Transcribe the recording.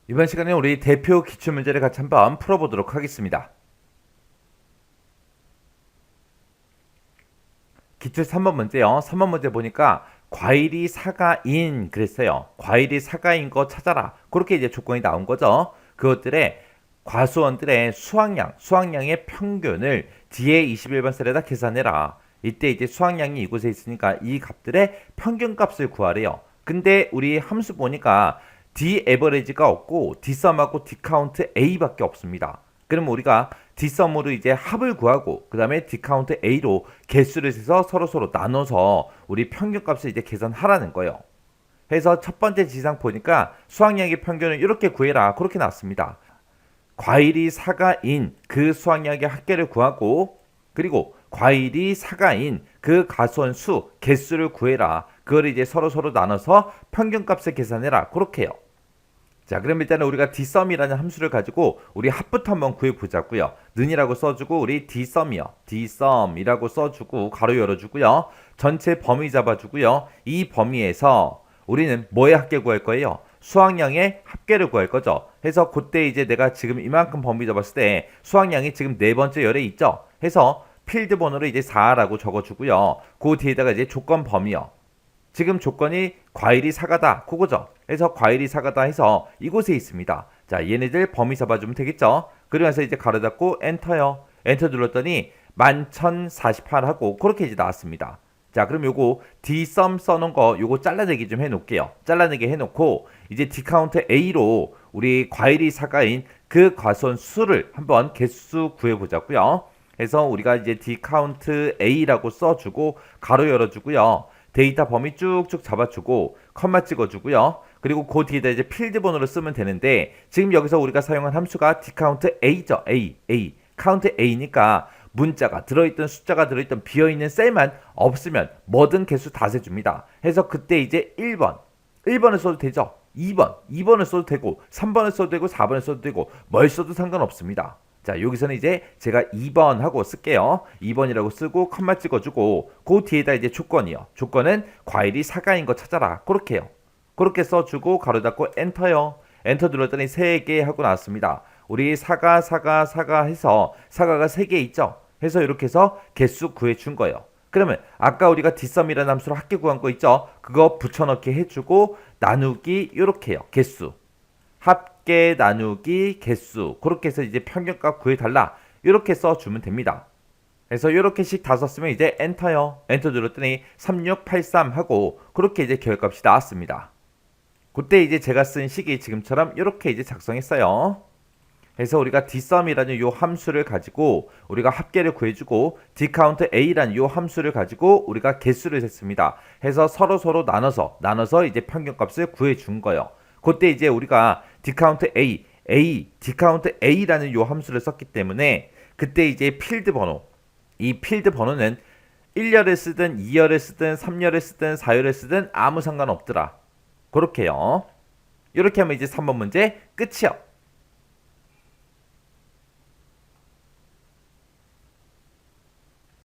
이번 시간에 우리 대표 기출문제를 같이 한번 풀어보도록 하겠습니다. 기출 3번 문제요. 3번 문제 보니까 과일이 사과인 그랬어요. 과일이 사과인 거 찾아라. 그렇게 이제 조건이 나온 거죠. 그것들의 과수원들의 수확량의 평균을 뒤에 21번 셀에다 계산해라. 이때 이제 수확량이 이곳에 있으니까 이 값들의 평균값을 구하래요. 근데 우리 함수 보니까 D 에버리지가 없고 D썸하고 D카운트 A밖에 없습니다. 그럼 우리가 D썸으로 이제 합을 구하고 그 다음에 D카운트 A로 개수를 세서 서로 나눠서 우리 평균값을 이제 계산하라는 거예요. 해서 첫 번째 지상 보니까 수확량의 평균을 이렇게 구해라. 그렇게 나왔습니다. 과일이 사과인 그 수확량의 합계를 구하고 그리고 과일이 사과인 그 가수원 수 개수를 구해라. 그걸 이제 서로 나눠서 평균값을 계산해라. 그렇게 해요. 자, 그럼 일단은 우리가 dsum이라는 함수를 가지고 우리 합부터 한번 구해보자고요. 는이라고 써주고 우리 dsum이요. dsum이라고 써주고 가로 열어주고요. 전체 범위 잡아주고요. 이 범위에서 우리는 뭐의 합계 구할 거예요? 수확량의 합계를 구할 거죠. 해서 그때 이제 내가 지금 이만큼 범위 잡았을 때 수확량이 지금 네 번째 열에 있죠. 해서 필드 번호를 이제 4라고 적어주고요. 그 뒤에다가 이제 조건 범위요. 지금 조건이 과일이 사과다 그거죠. 그래서 과일이 사과다 해서 이곳에 있습니다. 자, 얘네들 범위 잡아주면 되겠죠. 그러면서 이제 가로 닫고 엔터요. 엔터 눌렀더니 11,048 하고 그렇게 이제 나왔습니다. 자, 그럼 요거 dsum 써놓은 거 요거 잘라내기 좀 해놓을게요. 잘라내기 해놓고 이제 dcount a로 우리 과일이 사과인 그 과수원 수를 한번 개수 구해보자고요. 그래서 우리가 이제 dcount a라고 써주고 가로 열어주고요. 데이터 범위 쭉쭉 잡아주고 컴마 찍어주고요. 그리고 그 뒤에다 이제 필드 번호를 쓰면 되는데 지금 여기서 우리가 사용한 함수가 dcount a죠. a count a니까 문자가 들어있던 숫자가 들어있던 비어있는 셀만 없으면 뭐든 개수 다 세줍니다. 해서 그때 이제 1번을 써도 되죠. 2번을 써도 되고 3번을 써도 되고 4번을 써도 되고 뭘 써도 상관없습니다. 자, 여기서는 이제 제가 2번 하고 쓸게요. 2번이라고 쓰고 컴마 찍어주고 그 뒤에다 이제 조건이요. 조건은 과일이 사과인 거 찾아라. 그렇게 해요. 그렇게 써주고 가로 닫고 엔터요. 엔터 눌렀더니 3개 하고 나왔습니다. 우리 사과 해서 사과가 3개 있죠. 해서 이렇게 해서 개수 구해준 거예요. 그러면 아까 우리가 dsum이라는 함수로 합계 구한 거 있죠. 그거 붙여넣기 해주고 나누기 이렇게 해요. 개수. 합계 나누기 개수 그렇게 해서 이제 평균값 구해달라 이렇게 써주면 됩니다. 그래서 이렇게씩 다 썼으면 이제 엔터요. 엔터 눌렀더니 3683 하고 그렇게 이제 결값이 나왔습니다. 그때 이제 제가 쓴 식이 지금처럼 이렇게 이제 작성했어요. 그래서 우리가 dsum이라는 요 함수를 가지고 우리가 합계를 구해주고 dcount a라는 요 함수를 가지고 우리가 개수를 셌습니다. 해서 서로 나눠서 이제 평균값을 구해준 거예요. 그때 이제 우리가 dcount dcount a라는 요 함수를 썼기 때문에 그때 이제 필드 번호, 이 필드 번호는 1열을 쓰든 2열을 쓰든 3열을 쓰든 4열을 쓰든 아무 상관없더라. 그렇게요. 이렇게 하면 이제 3번 문제 끝이요.